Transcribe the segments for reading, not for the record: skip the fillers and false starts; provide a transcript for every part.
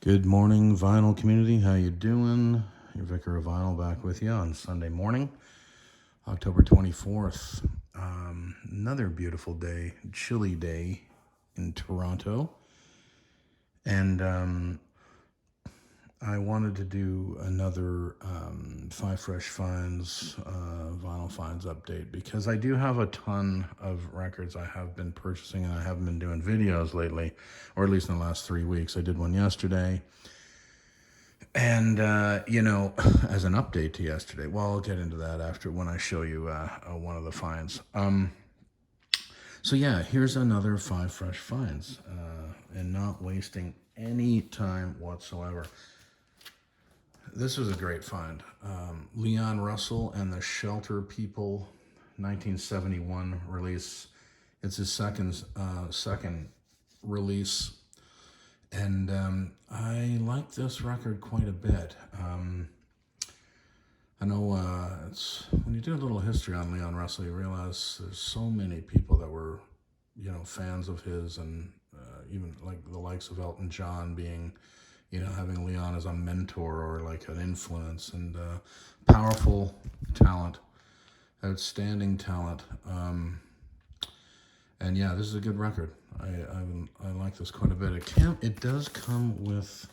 Good morning, vinyl community. How you doing? Your Vicar of Vinyl back with you on Sunday morning, October 24th. Another beautiful day, chilly day in Toronto. And I wanted to do another Five Fresh Finds, Vinyl Finds update because I do have a ton of records I have been purchasing and I haven't been doing videos lately, or at least in the last 3 weeks. I did one yesterday. And, as an update to yesterday, well, I'll get into that after when I show you one of the finds. So, yeah, here's another Five Fresh Finds, and not wasting any time whatsoever. This was a great find. Leon Russell and the Shelter People, 1971 release. It's his second release. And I like this record quite a bit. I know it's when you do a little history on Leon Russell, you realize there's so many people that were, fans of his, and even like the likes of Elton John being, having Leon as a mentor or like an influence, and powerful talent, outstanding talent. And yeah, this is a good record. I like this quite a bit. It does come with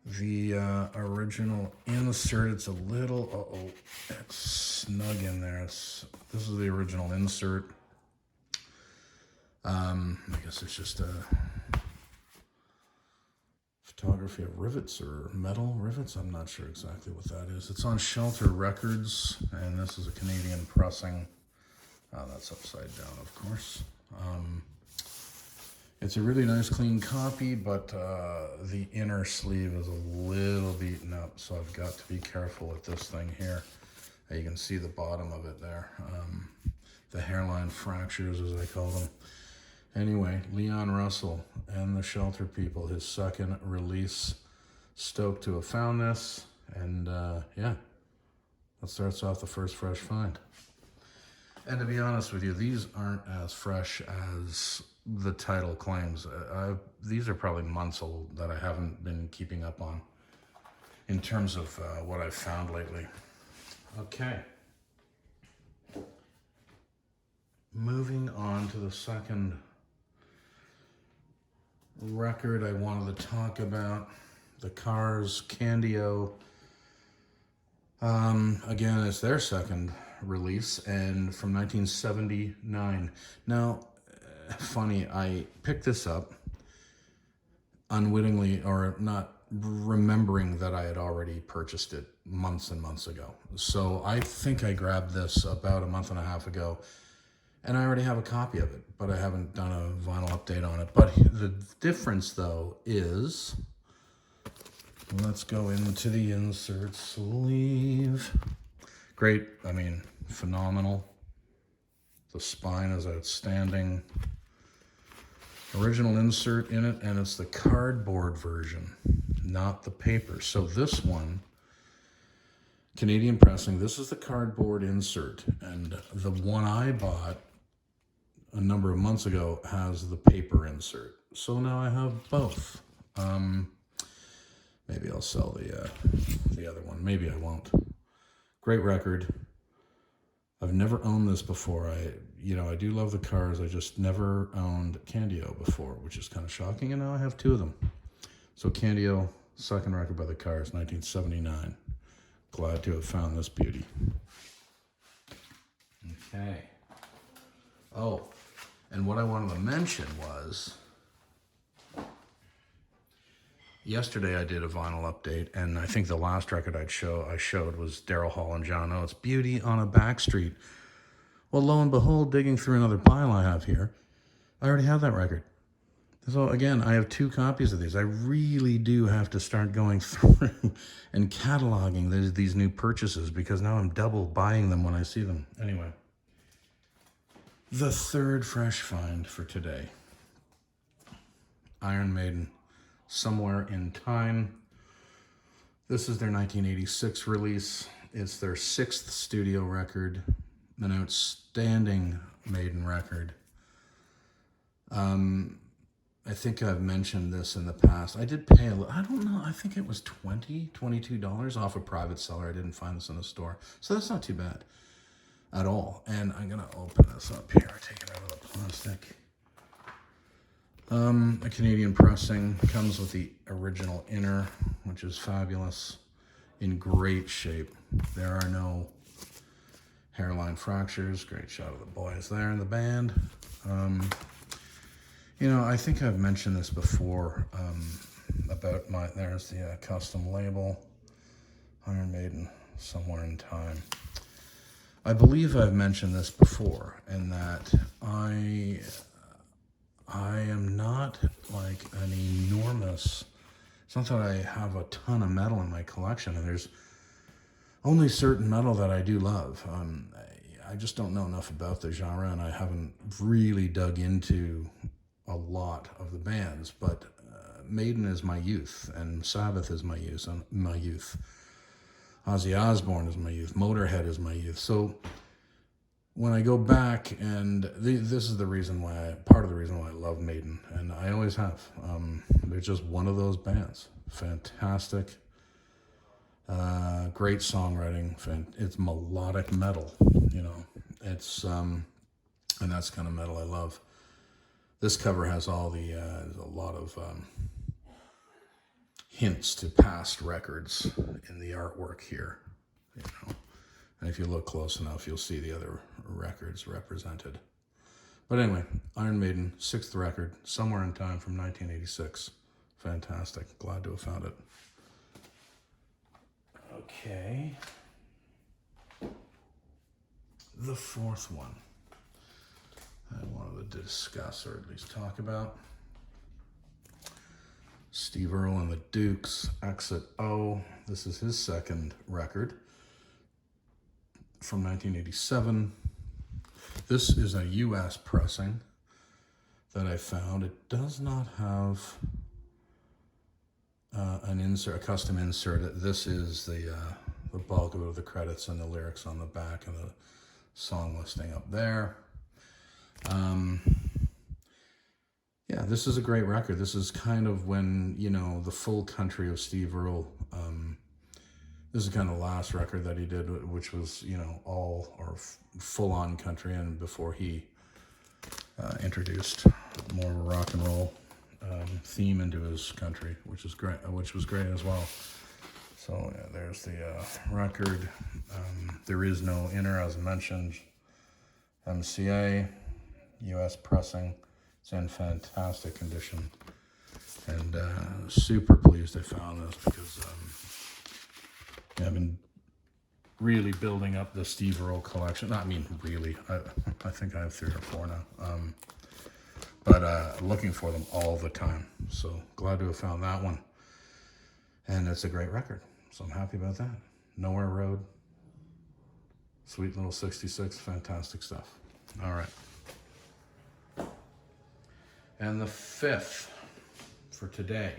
the original insert. It's a little it's snug in there. This is the original insert. I guess it's just a photography of rivets or metal rivets. I'm not sure exactly what that is. It's on Shelter Records, and this is a Canadian pressing. That's upside down, of course. It's a really nice clean copy, but the inner sleeve is a little beaten up, so I've got to be careful with this thing here. You can see the bottom of it there. The hairline fractures, as I call them. Anyway, Leon Russell and the Shelter People, his second release. Stoked to have found this, and yeah, that starts off the first fresh find. And to be honest with you, these aren't as fresh as the title claims. These are probably months old that I haven't been keeping up on in terms of what I've found lately. Okay. Moving on to the second record I wanted to talk about, the Cars Candio. Again, it's their second release, and from 1979. Now, funny, I picked this up unwittingly, or not remembering that I had already purchased it months and months ago. So I think I grabbed this about a month and a half ago, and I already have a copy of it, but I haven't done a vinyl update on it. But the difference, though, is, let's go into the insert sleeve. Great, I mean, phenomenal. The spine is outstanding. Original insert in it, and it's the cardboard version, not the paper. So this one, Canadian pressing, this is the cardboard insert, and the one I bought a number of months ago has the paper insert. So now I have both. Maybe I'll sell the other one. Maybe I won't. Great record. I've never owned this before. I do love the Cars. I just never owned Candio before, which is kind of shocking, and now I have two of them. So Candio, second record by the Cars, 1979. Glad to have found this beauty. Okay. Oh, and what I wanted to mention was, yesterday I did a vinyl update, and I think the last record I showed was Daryl Hall and John Oates, Beauty on a Back Street. Well, lo and behold, digging through another pile I have here, I already have that record. So again, I have two copies of these. I really do have to start going through and cataloging these new purchases, because now I'm double buying them when I see them. Anyway, the third fresh find for today. Iron Maiden, Somewhere in Time. This is their 1986 release. It's their sixth studio record, an outstanding Maiden record. I think I've mentioned this in the past. I did pay I don't know, I think it was $22 off a private seller. I didn't find this in the store. So that's not too bad at all. And I'm going to open this up here. Take it out of the plastic. A Canadian pressing, comes with the original inner, which is fabulous, in great shape. There are no hairline fractures. Great shot of the boys there in the band. You know, I think I've mentioned this before about there's the custom label, Iron Maiden, Somewhere in Time. I believe I've mentioned this before, in that I am not like an enormous, it's not that I have a ton of metal in my collection, and there's only certain metal that I do love. I just don't know enough about the genre, and I haven't really dug into a lot of the bands, but Maiden is my youth, and Sabbath is my youth. Ozzy Osbourne is my youth. Motorhead is my youth. So when I go back, and this is the reason why, part of the reason why I love Maiden, and I always have. They're just one of those bands. Fantastic, great songwriting. It's melodic metal, you know. It's and that's kind of metal I love. This cover has all the a lot of hints to past records in the artwork here, you know. And if you look close enough, you'll see the other records represented. But anyway, Iron Maiden, 6th record, Somewhere in Time from 1986. Fantastic. Glad to have found it. Okay. The 4th one I wanted to discuss, or at least talk about. Steve Earle and the Dukes, Exit O. This is his 2nd record from 1987. This is a US pressing that I found. It does not have an insert, a custom insert. This is the bulk of the credits and the lyrics on the back, and the song listing up there. Yeah, this is a great record. This is kind of when, you know, the full country of Steve Earle. This is kind of the last record that he did, which was, you know, all or full-on country, and before he introduced more of a rock and roll theme into his country, which was great as well. So yeah, there's the record. There is no inner, as mentioned. MCA, US pressing. It's in fantastic condition, and super pleased I found this, because I've been really building up the Steve Earle collection. Not, I mean, really. I think I have 3 or 4 now, but looking for them all the time. So glad to have found that one, and it's a great record. So I'm happy about that. Nowhere Road, sweet little 66, fantastic stuff. All right. And the 5th for today,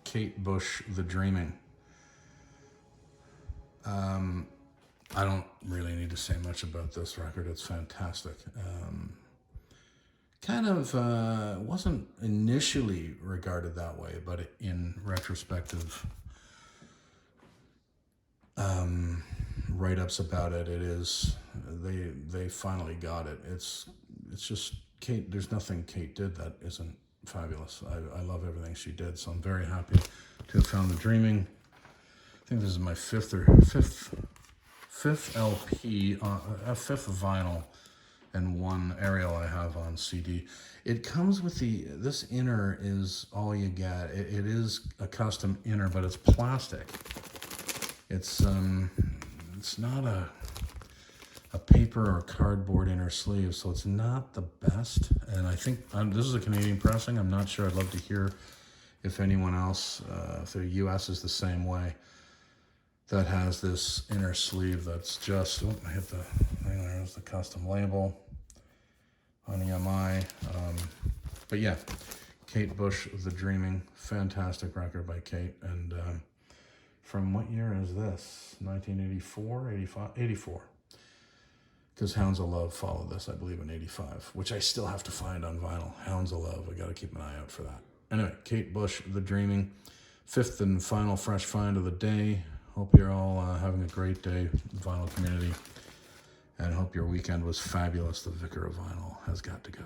Kate Bush, The Dreaming. I don't really need to say much about this record. It's fantastic. Kind of wasn't initially regarded that way, but in retrospective write-ups about it, it is, they finally got it. It's just Kate. There's nothing Kate did that isn't fabulous. I love everything she did, so I'm very happy to have found The Dreaming. I think this is my fifth LP, a 5th vinyl, and 1 Ariel I have on CD. It comes with this inner is all you get. It is a custom inner, but it's plastic. It's not a paper or cardboard inner sleeve, so it's not the best. And I think this is a Canadian pressing. I'm not sure. I'd love to hear if anyone else, if the US is the same way, that has this inner sleeve that's just, oh, I hit the thing, there's the custom label on EMI. But yeah, Kate Bush, The Dreaming, fantastic record by Kate. And from what year is this? 1984, 85, 84. because Hounds of Love followed this, I believe, in '85, which I still have to find on vinyl. Hounds of Love, I got to keep an eye out for that. Anyway, Kate Bush, The Dreaming, fifth and final fresh find of the day. Hope you're all having a great day, vinyl community, and hope your weekend was fabulous. The Vicar of Vinyl has got to go.